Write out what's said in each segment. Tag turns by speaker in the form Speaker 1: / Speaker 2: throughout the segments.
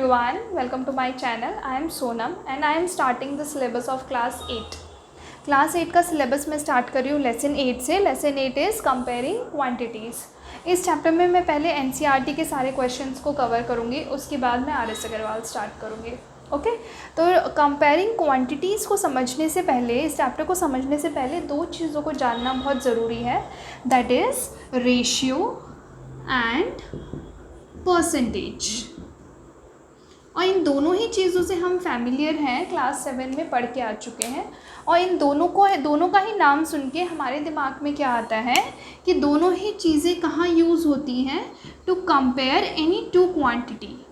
Speaker 1: everyone, welcome to my channel. I am Sonam and I am starting the syllabus of class 8. Class 8 का syllabus मैं start कर रही हूँ lesson 8 से. Lesson 8 is comparing quantities. इस chapter में मैं पहले एनसीईआरटी के सारे क्वेश्चंस को कवर करूँगी, उसके बाद मैं आर एस अग्रवाल स्टार्ट करूँगी. ओके तो कंपेयरिंग क्वांटिटीज़ को समझने से पहले, इस चैप्टर को समझने से पहले दो चीज़ों को जानना बहुत ज़रूरी है. That is ratio and percentage. और इन दोनों ही चीज़ों से हम फैमिलियर हैं, क्लास 7 में पढ़ के आ चुके हैं. और इन दोनों का ही नाम सुन के हमारे दिमाग में क्या आता है कि दोनों ही चीज़ें कहाँ यूज़ होती हैं? To compare any two quantity,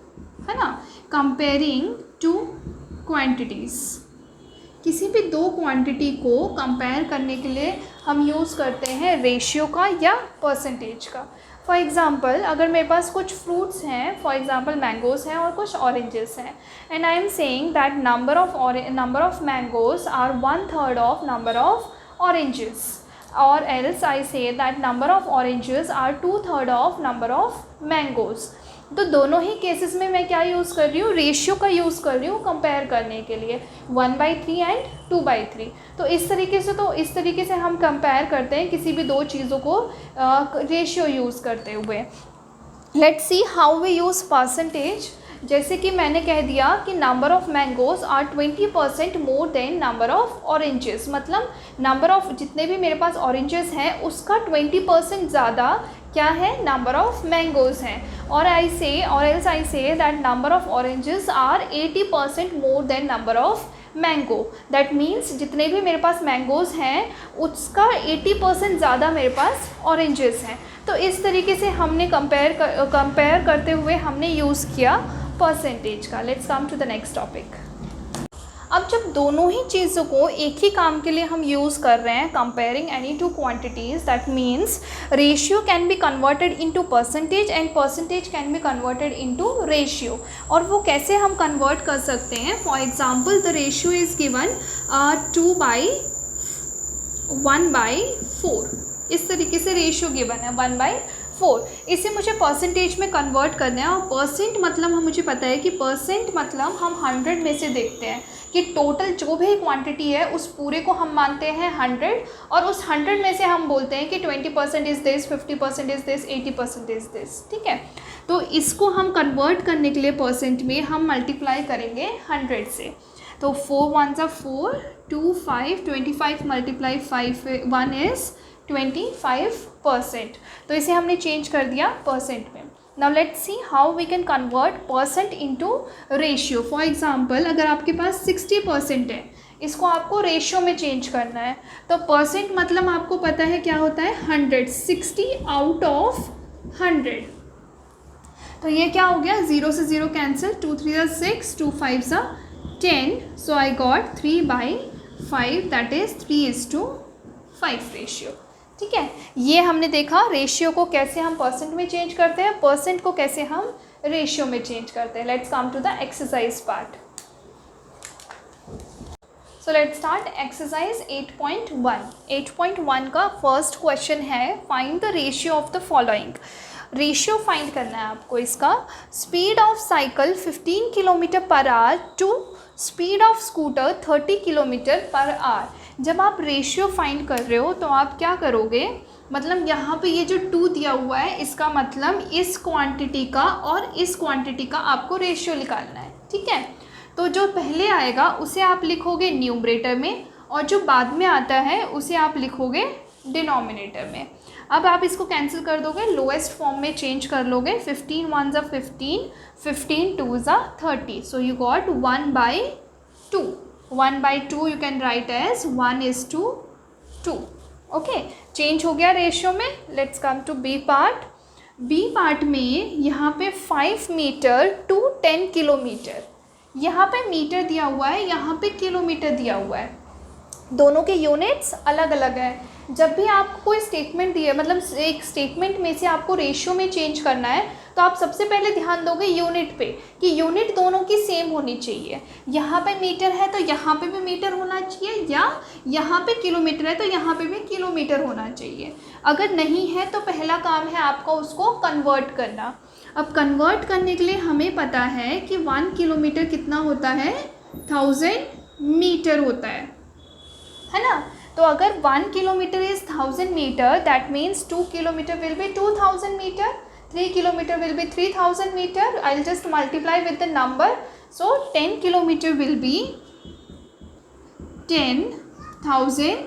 Speaker 1: है ना. कंपेयरिंग टू क्वांटिटीज़, किसी भी दो क्वांटिटी को कंपेयर करने के लिए हम यूज़ करते हैं रेशियो का या परसेंटेज का. फॉर एग्ज़ाम्पल, अगर मेरे पास कुछ फ्रूट्स हैं, फॉर एग्ज़ाम्पल मैंगोज़ हैं और कुछ ऑरेंजेस हैं, and I am saying that number of mangoes are 1/3 of number of oranges, और else I say that number of oranges are 2/3 of number of mangoes. तो दोनों ही केसेस में मैं क्या यूज़ कर रही हूँ? रेशियो का यूज़ कर रही हूँ कंपेयर करने के लिए, 1/3 एंड 2/3. तो इस तरीके से हम कंपेयर करते हैं किसी भी दो चीज़ों को रेशियो यूज़ करते हुए. Let's see how we use percentage. जैसे कि मैंने कह दिया कि number of mangoes are 20% more than number of oranges. मतलब नंबर ऑफ़ जितने भी मेरे पास ऑरेंजेस हैं उसका 20% ज़्यादा क्या है? नंबर ऑफ़ मैंगोज़ हैं. और else I say that number of oranges are 80% more than number of mango. That means जितने भी मेरे पास मैंगोज़ हैं उसका 80% ज़्यादा मेरे पास ऑरेंजेस हैं. तो इस तरीके से हमने कंपेयर करते हुए हमने यूज़ किया परसेंटेज का. Let's come to the next topic. अब जब दोनों ही चीज़ों को एक ही काम के लिए हम यूज़ कर रहे हैं, comparing any two quantities, that means ratio can be converted into percentage and percentage can be converted into ratio. और वो कैसे हम कन्वर्ट कर सकते हैं? For example the ratio is given 2/1/4. इस तरीके से रेशियो गिवन है 1/4. इसे मुझे परसेंटेज में कन्वर्ट करना है. और परसेंट मतलब मुझे पता है कि परसेंट मतलब हम 100 में से देखते हैं कि टोटल जो भी क्वांटिटी है उस पूरे को हम मानते हैं 100, और उस 100 में से हम बोलते हैं कि 20% is this, 50% is this, 80% is this. ठीक है, तो इसको हम कन्वर्ट करने के लिए परसेंट में हम मल्टीप्लाई करेंगे 100 से. तो 4 1s are 4, 2 5, 25 मल्टीप्लाई 5 1 इज़ 25%. तो इसे हमने चेंज कर दिया परसेंट में. Now let's see how we can convert percent into ratio. For example, अगर आपके पास 60% है, इसको आपको रेशियो में चेंज करना है. तो परसेंट मतलब आपको पता है क्या होता है? 100. 60 आउट ऑफ 100. तो ये क्या हो गया? 0 से 0 cancel, 2 3 6, 2 5 10. So I got 3/5, that is 3:5 ratio. ठीक है, ये हमने देखा रेशियो को कैसे हम परसेंट में चेंज करते हैं, परसेंट को कैसे हम रेशियो में चेंज करते हैं. Let's come to the exercise part. So let's start exercise 8.1. 8.1 का फर्स्ट क्वेश्चन है, find the ratio of the following. Ratio find करना है आपको इसका. Speed of cycle 15 km/h to speed of scooter 30 km/h. जब आप रेशियो फाइंड कर रहे हो तो आप क्या करोगे? मतलब यहाँ पे ये जो 2 दिया हुआ है, इसका मतलब इस क्वांटिटी का और इस क्वांटिटी का आपको रेशियो निकालना है. ठीक है, तो जो पहले आएगा उसे आप लिखोगे न्यूमरेटर में, और जो बाद में आता है उसे आप लिखोगे डिनोमिनेटर में. अब आप इसको कैंसिल कर दोगे, लोएस्ट फॉर्म में चेंज कर लोगे. 15 1s are 15, 15 2s are 30. So you got 1/2. 1/2 you can write as 1:2. Okay, change हो गया रेशियो में. Let's come to B part. B part में यहाँ पे 5 मीटर टू 10 किलोमीटर. यहाँ पे मीटर दिया हुआ है, यहाँ पे किलोमीटर दिया हुआ है. दोनों के यूनिट्स अलग अलग हैं। जब भी आपको कोई स्टेटमेंट दिए, मतलब एक स्टेटमेंट में से आपको रेशियो में चेंज करना है, तो आप सबसे पहले ध्यान दोगे यूनिट पे कि यूनिट दोनों की सेम होनी चाहिए। यहाँ पे मीटर है तो यहाँ पे भी मीटर होना चाहिए, या यहाँ पे किलोमीटर है तो यहाँ पे भी किलोमीटर होना चाहिए। अगर नहीं है तो पहला काम है आपका उसको कन्वर्ट करना। अब कन्वर्ट करने के लिए हमें पता है कि 1 किलोमीटर कितना होता है, 1000 मीटर होता है ना। तो अगर 1 kilometre is 1000 metre, that means 2 kilometre will be 2000 metre, 3 kilometre will be 3000 meter. I'll just multiply with the number. So 10 kilometer will be 10,000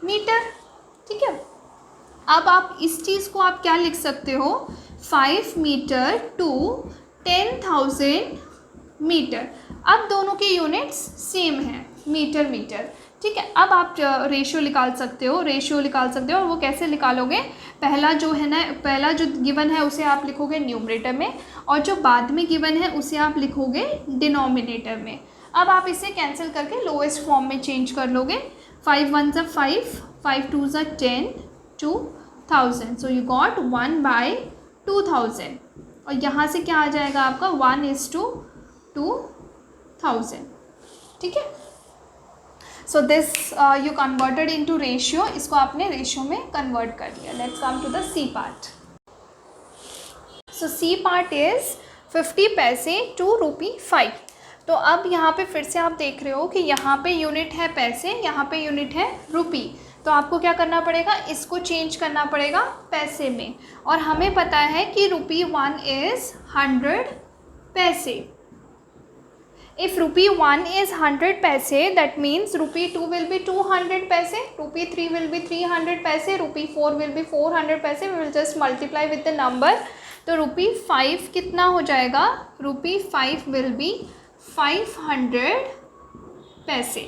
Speaker 1: meter. ठीक है। अब आप इस चीज़ को आप क्या लिख सकते हो, 5 मीटर टू 10,000 मीटर। अब दोनों के यूनिट्स सेम हैं, मीटर मीटर। ठीक है। अब आप रेशियो निकाल सकते हो, और वो कैसे निकालोगे, पहला जो है ना, पहला जो गिवन है उसे आप लिखोगे न्यूमरेटर में, और जो बाद में गिवन है उसे आप लिखोगे डिनोमिनेटर में। अब आप इसे कैंसिल करके लोएस्ट फॉर्म में चेंज कर लोगे। 5 1 ज़ा 5, 5 2 ज़ा 10, 2000, सो यू गॉट 1/2000। और यहाँ से क्या आ जाएगा आपका, 1:2000। ठीक है। So this you converted into ratio, इसको आपने रेशियो में कन्वर्ट कर लिया। Let's come to the C part. So C part is 50 पैसे टू ₹5। तो अब यहाँ पे फिर से आप देख रहे हो कि यहाँ पे यूनिट है पैसे, यहाँ पे यूनिट है रुपी। तो आपको क्या करना पड़ेगा, इसको चेंज करना पड़ेगा पैसे में। और हमें पता है कि ₹1 इज़ 100 पैसे। If ₹1 is 100 paise, that means ₹2 will be 200 paise, ₹3 will be 300 paise, ₹4 will be 400 paise. We will just multiply with the number. तो ₹5 कितना हो जाएगा, ₹5 will be 500 पैसे।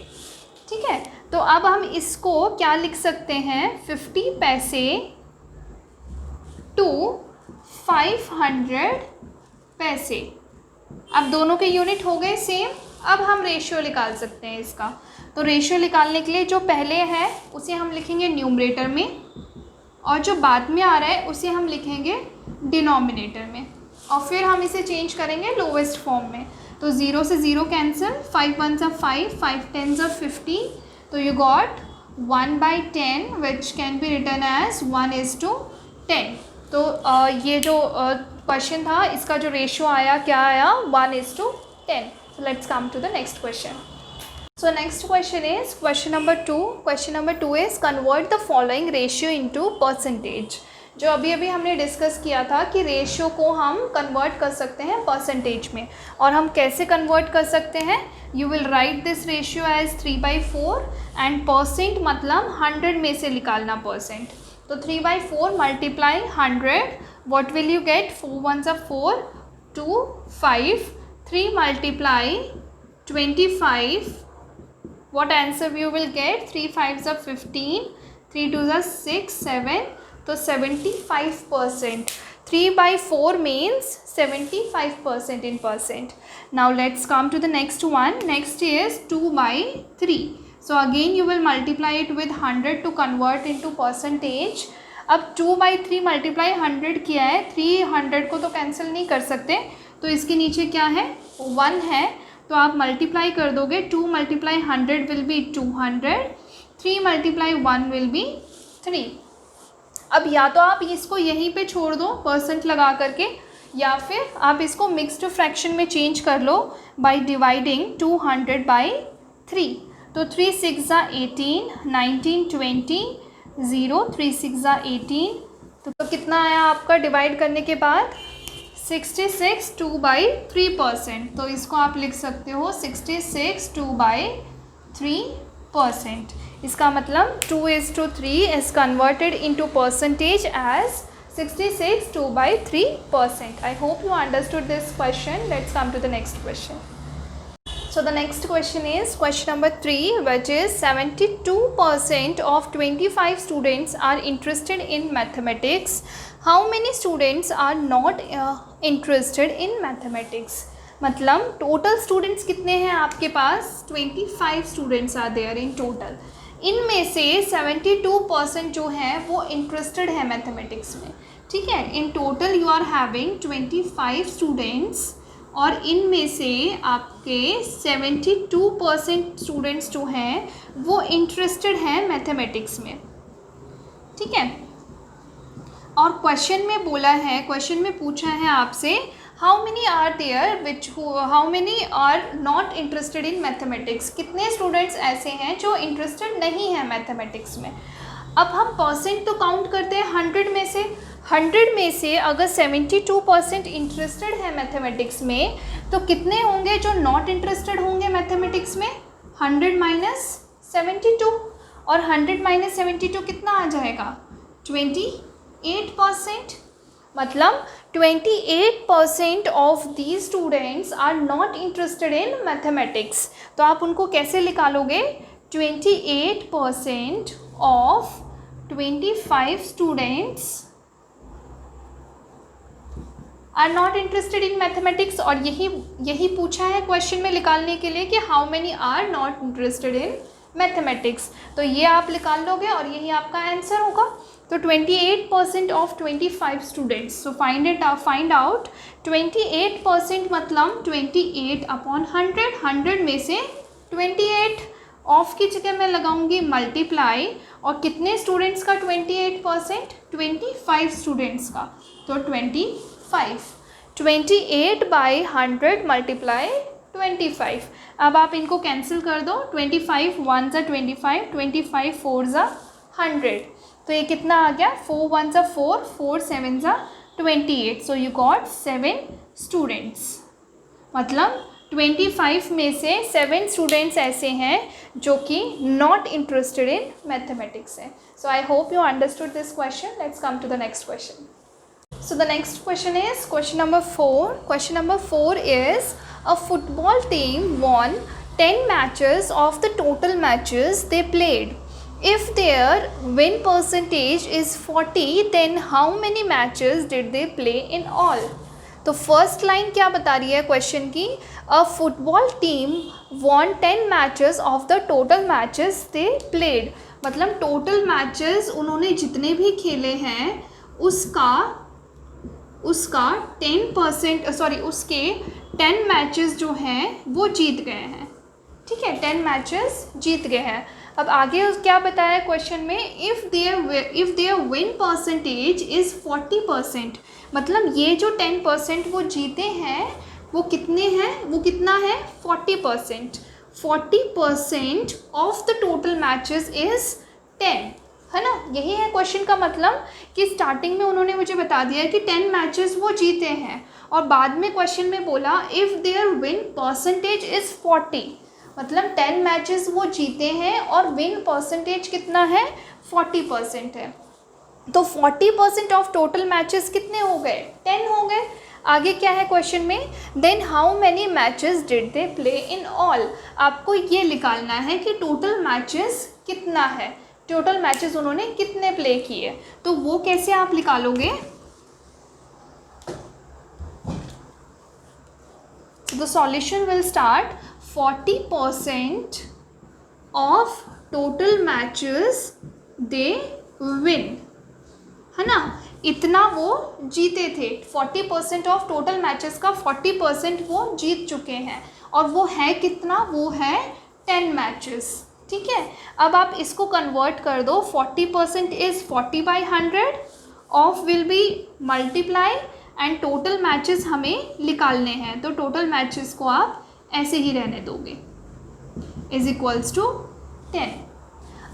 Speaker 1: ठीक है। तो अब हम इसको क्या लिख सकते हैं, 50 पैसे टू 500 पैसे। अब दोनों के यूनिट हो गए सेम। अब हम रेशियो निकाल सकते हैं इसका। तो रेशियो निकालने के लिए जो पहले है उसे हम लिखेंगे न्यूमरेटर में, और जो बाद में आ रहा है उसे हम लिखेंगे डिनोमिनेटर में, और फिर हम इसे चेंज करेंगे लोवेस्ट फॉर्म में। तो 0 से 0 कैंसिल, 5 1 ज़ा 5, 5 10 ज़ा 50, तो you got 1/10 which can be written as 1:10। तो ये जो क्वेश्चन था, इसका जो रेशियो आया, क्या आया, 1:10। So let's come to the next question. So next question is question number 2। Question number 2 is convert the following ratio into percentage. जो अभी अभी हमने डिस्कस किया था कि रेशियो को हम कन्वर्ट कर सकते हैं परसेंटेज में, और हम कैसे कन्वर्ट कर सकते हैं, you will write this ratio as 3/4 and percent मतलब 100 में से निकालना परसेंट। तो 3/4 multiply 100, what will you get, 4 1 ज़ा 4, 2 5, 3 multiply 25, what answer you will get, 3 5 ज़ा 15, 3 2 ज़ा 6 7, तो 75%। 3/4 means 75% in percent. Now let's come to the next one. Next is 2/3. So again you will multiply it with 100 to convert into percentage. अब 2/3 multiply 100 किया है, 300 को तो cancel नहीं कर सकते, तो इसके नीचे क्या है, 1 है, तो आप मल्टीप्लाई कर दोगे। 2 × 100 विल बी 200, 3 × 1 विल बी 3। अब या तो आप इसको यहीं पे छोड़ दो परसेंट लगा करके, या फिर आप इसको मिक्स्ड फ्रैक्शन में चेंज कर लो बाय डिवाइडिंग 200/3। तो 3 6 ज़ा 18, 19 20, 0 3 6 ज़ा 18, तो कितना आया आपका डिवाइड करने के बाद, 66 2/3%। तो इसको आप लिख सकते हो 66 2/3%। इसका मतलब 2:3 is converted into percentage as 66 2/3%. I hope you understood this question. Let's come to the next question. So the next question is question number 3, which is 72% of 25 students are interested in mathematics. How many students are not interested in mathematics? मतलब total students कितने हैं आपके पास, 25 students are there in total. इनमें से 72% जो है वो इंटरेस्टेड है मैथमेटिक्स में, ठीक है। In total you are having 25 students और इनमें से आपके 72% स्टूडेंट्स जो हैं वो इंटरेस्टेड हैं मैथमेटिक्स में, ठीक है। और क्वेश्चन में बोला है, क्वेश्चन में पूछा है आपसे how many are there how many are not interested in mathematics, कितने स्टूडेंट्स ऐसे हैं जो इंटरेस्टेड नहीं हैं मैथमेटिक्स में। अब हम परसेंट तो काउंट करते हैं 100 में से, 100 में से अगर 72% इंटरेस्टेड है मैथमेटिक्स में तो कितने होंगे जो नॉट इंटरेस्टेड होंगे मैथमेटिक्स में, 100 माइनस 72, और 100 माइनस 72 कितना आ जाएगा, 28%। मतलब 28% of the students are not interested in mathematics. तो आप उनको कैसे निकालोगे, 28% of 25 students are not interested in mathematics. और यही पूछा है क्वेश्चन में निकालने के लिए कि how many are not interested in mathematics. तो ये आप निकाल लोगे और यही आपका आंसर होगा। तो 28% of 25 students, so find out 28% मतलब 28 अपॉन 100, 100 में से 28, ऑफ की जगह मैं लगाऊंगी मल्टीप्लाई, और कितने स्टूडेंट्स का 28%, 25 स्टूडेंट्स का, तो 28 बाई 100 मल्टीप्लाई 25। अब आप इनको कैंसिल कर दो, 25 1 ज़ा 25, 25 4 ज़ा 100, तो ये कितना आ गया, 4 1 ज़ा 4, 4 7 ज़ा 28, सो यू गॉट 7 स्टूडेंट्स। मतलब 25 में से 7 स्टूडेंट्स ऐसे हैं जो कि नॉट इंटरेस्टेड इन मैथमेटिक्स है। So I hope you understood this question. Let's come to the next question. So the next question is question number 4. Question number 4 is a football team won 10 matches of the total matches they played. If their win percentage is 40, then how many matches did they play in all? तो first line क्या बता रही है question की, अ football team von 10 matches of the total matches they played. मतलब total matches उन्होंने जितने भी खेले हैं उसका 10% उसके 10 मैचेस जो हैं वो जीत गए हैं, ठीक है, 10 मैचेस जीत गए हैं। अब आगे क्या बताया क्वेश्चन में, if their win percentage is 40%, मतलब ये जो 10% वो जीते हैं वो कितने हैं, वो कितना है 40%। 40% of the total matches is 10, है ना। यही है क्वेश्चन का मतलब कि स्टार्टिंग में उन्होंने मुझे बता दिया कि 10 मैचेस वो जीते हैं, और बाद में क्वेश्चन में बोला if their win percentage is 40, मतलब 10 मैचेस वो जीते हैं और विन परसेंटेज कितना है, 40% है। तो 40% ऑफ टोटल मैचेस कितने हो गए, 10 हो गए। आगे क्या है क्वेश्चन में, then how many matches did they play in all. आपको ये निकालना है कि टोटल मैचेस कितना है, टोटल मैचेस उन्होंने कितने प्ले किए। तो वो कैसे आप निकालोगे, the solution will start 40% of total matches they win, है ना, इतना वो जीते थे। 40% ऑफ टोटल मैचेस का 40% वो जीत चुके हैं, और वो है कितना, वो है 10 मैचेस, ठीक है। अब आप इसको कन्वर्ट कर दो, 40% is 40 by 100, of will be multiply, and total matches हमें निकालने हैं, तो टोटल मैचेस को आप ऐसे ही रहने दोगे, इज इक्वल्स टू 10।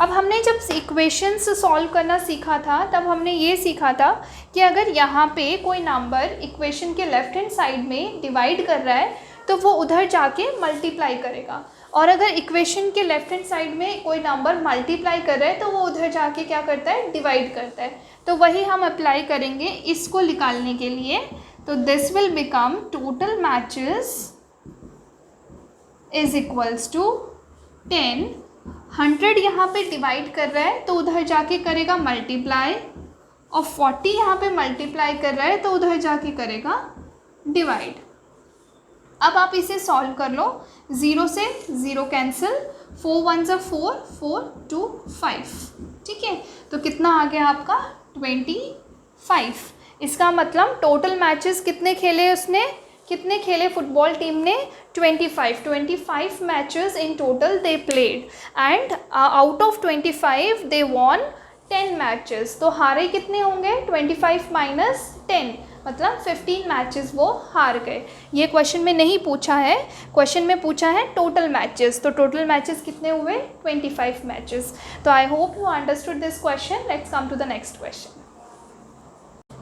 Speaker 1: अब हमने जब इक्वेशंस सॉल्व करना सीखा था तब हमने ये सीखा था कि अगर यहाँ पे कोई नंबर इक्वेशन के लेफ्ट हैंड साइड में डिवाइड कर रहा है तो वो उधर जाके मल्टीप्लाई करेगा, और अगर इक्वेशन के लेफ्ट हैंड साइड में कोई नंबर मल्टीप्लाई कर रहा है तो वो उधर जाके क्या करता है, डिवाइड करता है। तो वही हम अप्लाई करेंगे इसको निकालने के लिए। तो this will become total matches is equals to 10। 100 यहाँ पे डिवाइड कर रहा है तो उधर जाके करेगा मल्टीप्लाई, और 40 यहाँ पे मल्टीप्लाई कर रहा है तो उधर जाके करेगा डिवाइड। अब आप इसे सॉल्व कर लो, 0 से 0 कैंसिल, 4 1 ज़ा 4, 4 2 5, ठीक है। तो कितना आ गया आपका 25। इसका मतलब टोटल मैचेस कितने खेले उसने, कितने खेले फुटबॉल टीम ने, 25 matches in total they played and out of 25 they won 10 matches. तो हारे कितने होंगे, 25 माइनस 10, मतलब 15 मैचेस वो हार गए। ये क्वेश्चन में नहीं पूछा है, क्वेश्चन में पूछा है टोटल मैचेस। तो टोटल मैचेस कितने हुए, 25 मैचेस। तो I hope you understood this question. Let's come to the next question.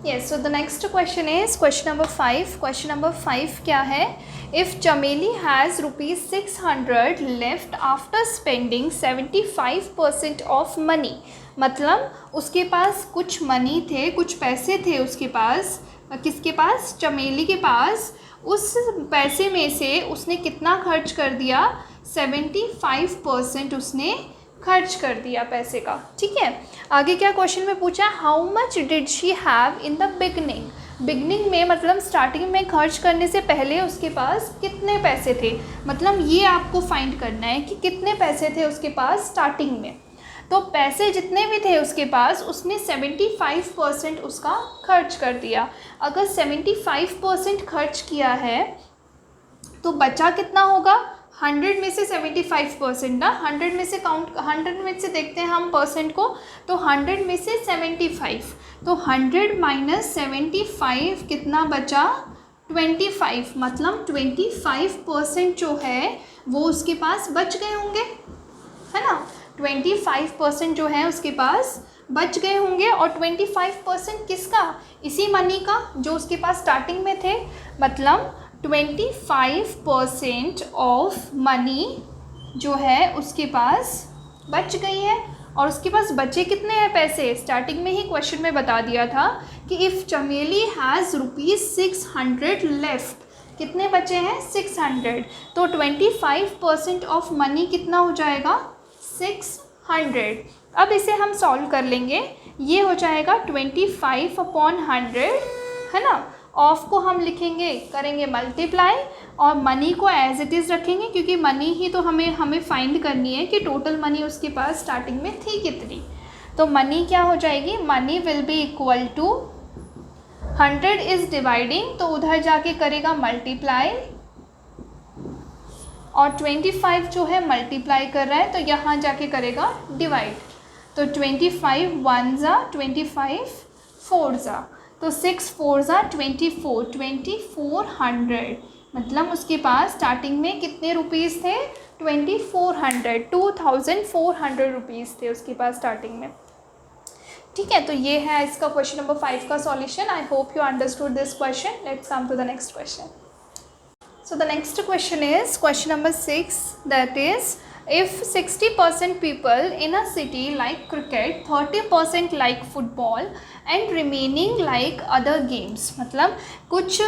Speaker 1: Yes, so the next question is question number 5. Question number 5 क्या है, if Chameli has rupees 600 left after spending 75% of money, मतलब उसके पास कुछ money थे, कुछ पैसे थे उसके पास, किसके पास, चमेली के पास। उस पैसे में से उसने कितना खर्च कर दिया, 75% उसने खर्च कर दिया पैसे का, ठीक है। आगे क्या क्वेश्चन में पूछा, how much did she have in the beginning में, मतलब स्टार्टिंग में खर्च करने से पहले उसके पास कितने पैसे थे, मतलब ये आपको फाइंड करना है कि कितने पैसे थे उसके पास स्टार्टिंग में। तो पैसे जितने भी थे उसके पास, उसने 75% उसका खर्च कर दिया। अगर 75% खर्च किया है तो बचा कितना होगा, 100 में से 75% ना, 100 में से काउंट, 100 में से देखते हैं हम परसेंट को, तो 100 में से 75, तो 100 माइनस 75 कितना बचा, 25, मतलब 25% जो है वो उसके पास बच गए होंगे, है ना। 25% जो है उसके पास बच गए होंगे। और 25% किसका, इसी मनी का जो उसके पास स्टार्टिंग में थे, मतलब 25% ऑफ मनी जो है उसके पास बच गई है। और उसके पास बचे कितने हैं पैसे, स्टार्टिंग में ही क्वेश्चन में बता दिया था कि इफ़ चमेली हैज़ रुपीज़ 600 लेफ्ट, कितने बचे हैं, 600, तो 25% ऑफ मनी कितना हो जाएगा, 600। अब इसे हम सॉल्व कर लेंगे, ये हो जाएगा 25/100, है ना। ऑफ को हम लिखेंगे, करेंगे मल्टीप्लाई, और मनी को एज इट इज़ रखेंगे, क्योंकि मनी ही तो हमें फाइंड करनी है कि टोटल मनी उसके पास स्टार्टिंग में थी कितनी। तो मनी क्या हो जाएगी, money will be equal to 100 is dividing, तो उधर जाके करेगा मल्टीप्लाई, और 25 जो है मल्टीप्लाई कर रहा है तो यहाँ जाके करेगा डिवाइड। तो 25 1 ज़ा 25 4 ज़ा, तो 6 4 ज़ा 24, 2400, मतलब उसके पास स्टार्टिंग में कितने रुपीज़ थे, 2400 रुपीज़ थे उसके पास स्टार्टिंग में, ठीक है। तो ये है इसका क्वेश्चन नंबर 5 का solution. I hope you understood this question. Let's come to the next question. So the next question is question number 6, that is, if 60% people in a city like cricket, 30% like football and remaining like other games, मतलब कुछ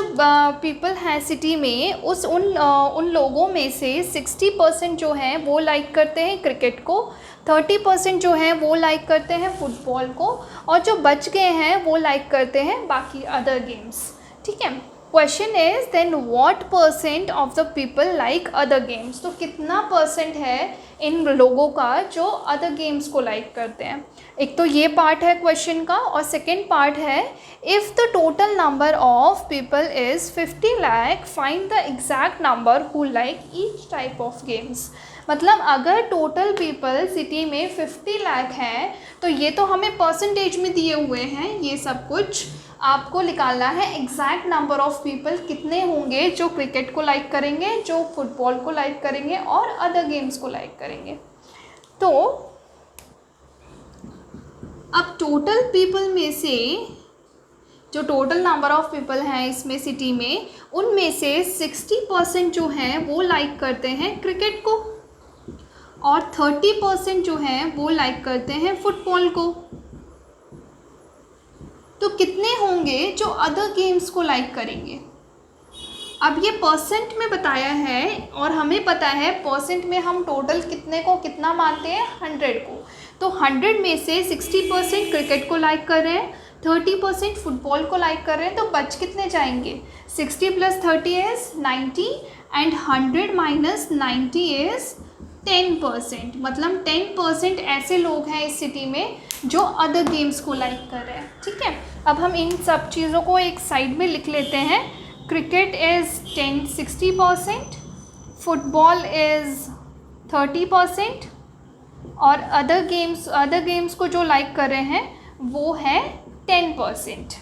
Speaker 1: people हैं city में, उन लोगों में से 60% जो हैं वो लाइक करते हैं क्रिकेट को, 30% जो हैं वो लाइक करते हैं फुटबॉल को, और जो बच गए हैं वो लाइक करते हैं बाकी अदर गेम्स, ठीक है। Question is then what percent of the people like other games, तो कितना परसेंट है इन लोगों का जो अदर गेम्स को लाइक करते हैं। एक तो ये पार्ट है क्वेश्चन का, और सेकेंड पार्ट है if the total number of people is 50 lakh find the exact number who like each type of games. मतलब अगर टोटल पीपल सिटी में 50 लाख हैं, तो ये तो हमें परसेंटेज में दिए हुए हैं, ये सब कुछ आपको निकालना है एग्जैक्ट नंबर ऑफ पीपल कितने होंगे जो क्रिकेट को लाइक करेंगे, जो फुटबॉल को लाइक करेंगे और अदर गेम्स को लाइक करेंगे। तो अब टोटल पीपल में से जो टोटल नंबर ऑफ पीपल हैं इसमें सिटी में, उनमें से 60% जो हैं वो लाइक करते हैं क्रिकेट को, और 30% जो हैं वो लाइक करते हैं फुटबॉल को। तो कितने होंगे जो अदर गेम्स को लाइक करेंगे। अब ये परसेंट में बताया है, और हमें पता है परसेंट में हम टोटल कितने को कितना मानते हैं, 100 को। तो 100 में से 60% क्रिकेट को लाइक कर रहे हैं, 30% फुटबॉल को लाइक कर रहे हैं, तो बच कितने जाएंगे? 60 + 30 इज़ 90 एंड 100 - 90 इज़ 10%। मतलब 10% ऐसे लोग हैं इस सिटी में जो अदर गेम्स को लाइक कर रहे हैं। ठीक है, अब हम इन सब चीज़ों को एक साइड में लिख लेते हैं। क्रिकेट इज़ 60%, फुटबॉल इज़ 30% और अदर गेम्स को जो लाइक कर रहे हैं वो है 10%।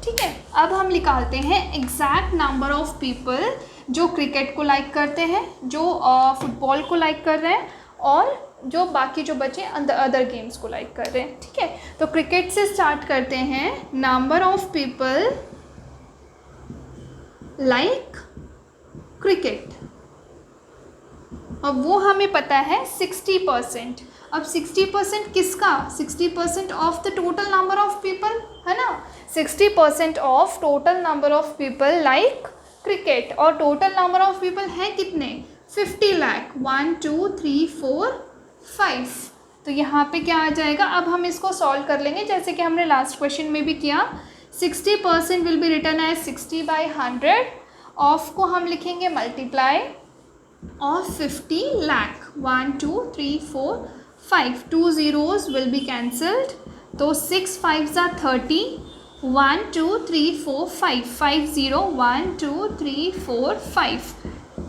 Speaker 1: ठीक है, अब हम निकालते हैं एग्जैक्ट नंबर ऑफ पीपल जो क्रिकेट को लाइक करते हैं, जो फुटबॉल को लाइक कर रहे हैं और जो बाकी जो बचे अदर गेम्स को लाइक कर रहे हैं। ठीक है, तो क्रिकेट से स्टार्ट करते हैं। Number of people like cricket, अब वो हमें पता है 60%। अब 60% किसका? 60% of the total number of people, है ना। 60% of total number of people like cricket, और टोटल नंबर ऑफ पीपल है कितने? 50 लाख। 1 2 3 4 5। तो यहाँ पे क्या आ जाएगा? अब हम इसको सॉल्व कर लेंगे जैसे कि हमने लास्ट क्वेश्चन में भी किया। 60% will be written as 60/100। Of को हम लिखेंगे multiply of 50 lakh. 1 2 3 4 5, 2 zeros will be cancelled, तो 6 5s are 30, 1 2 3 4 5, 5 0 1 2 3 4 5।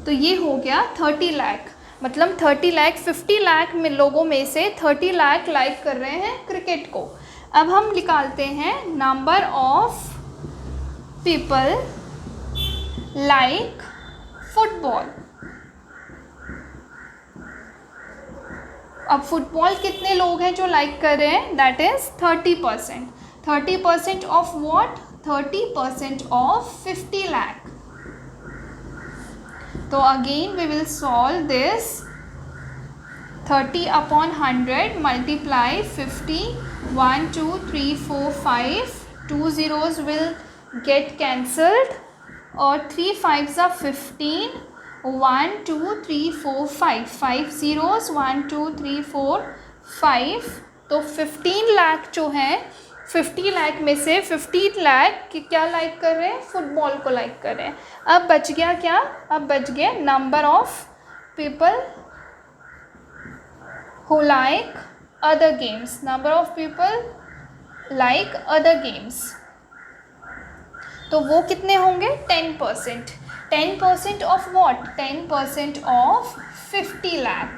Speaker 1: तो ये हो गया 30 लाख। मतलब 30 लाख, 50 लाख में लोगों में से 30 लाख लाइक कर रहे हैं क्रिकेट को। अब हम निकालते हैं number of people like football. अब फुटबॉल कितने लोग हैं जो लाइक कर रहे हैं? That is 30%। 30% of what? 30% of 50 lakh. तो again we will solve this. 30/100 multiply 50, 1 2 3 4 5, 2 zeros will get cancelled और 3 5s are 15, 1 2 3 4 5, 5 zeros 1 2 3 4 5। तो 15 लाख जो है, 50 लाख में से 15 लाख क्या लाइक कर रहे हैं? फुटबॉल को लाइक कर रहे हैं। अब बच गया क्या? अब बच गया number of people who like other games. Number of people like other games, तो वो कितने होंगे? 10%। 10% ऑफ व्हाट? 10% ऑफ 50 लाख।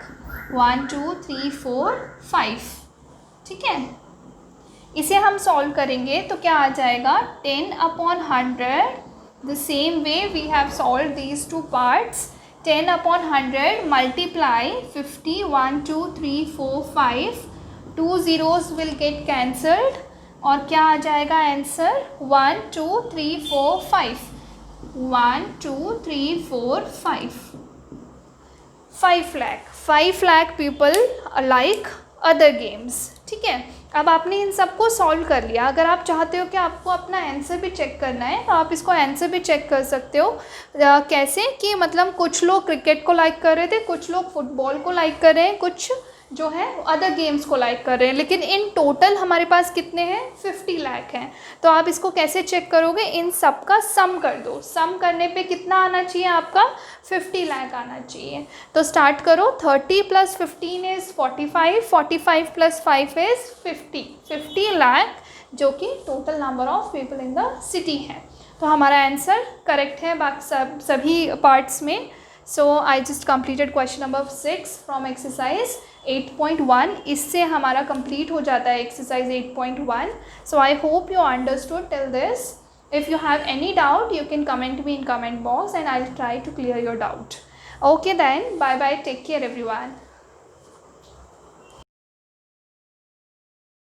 Speaker 1: 1 2 3 4 5। ठीक है, इसे हम सॉल्व करेंगे तो क्या आ जाएगा? 10/100। The same way we have solve these two parts. 10/100 multiply 50, 1 2 3 4 5, 2 zeros will get cancelled और क्या आ जाएगा answer? 1 2 3 4 5। 1 2 3 4 5। 5 lakh. 5 lakh people like other games. ठीक है, अब आपने इन सबको सॉल्व कर लिया। अगर आप चाहते हो कि आपको अपना आंसर भी चेक करना है तो आप इसको आंसर भी चेक कर सकते हो। कैसे कि मतलब कुछ लोग क्रिकेट को लाइक कर रहे थे, कुछ लोग फुटबॉल को लाइक कर रहे हैं, कुछ जो है अदर गेम्स को लाइक कर रहे हैं, लेकिन इन टोटल हमारे पास कितने हैं? 50 लाख हैं। तो आप इसको कैसे चेक करोगे? इन सब का सम कर दो। सम करने पे कितना आना चाहिए आपका? 50 लाख आना चाहिए। तो स्टार्ट करो। 30 + 15 इज़ 45, 45 + 5 इज़ 50। 50 लाख जो कि total number of people in the city है। तो हमारा आंसर करेक्ट है बाकी सभी पार्ट्स में। So I just completed question number 6 from exercise 8.1। इससे हमारा कंप्लीट हो जाता है exercise 8.1। So I hope you understood till this. If you have any doubt you can comment me in comment box and I will try to clear your doubt. Okay then, bye bye, take care everyone.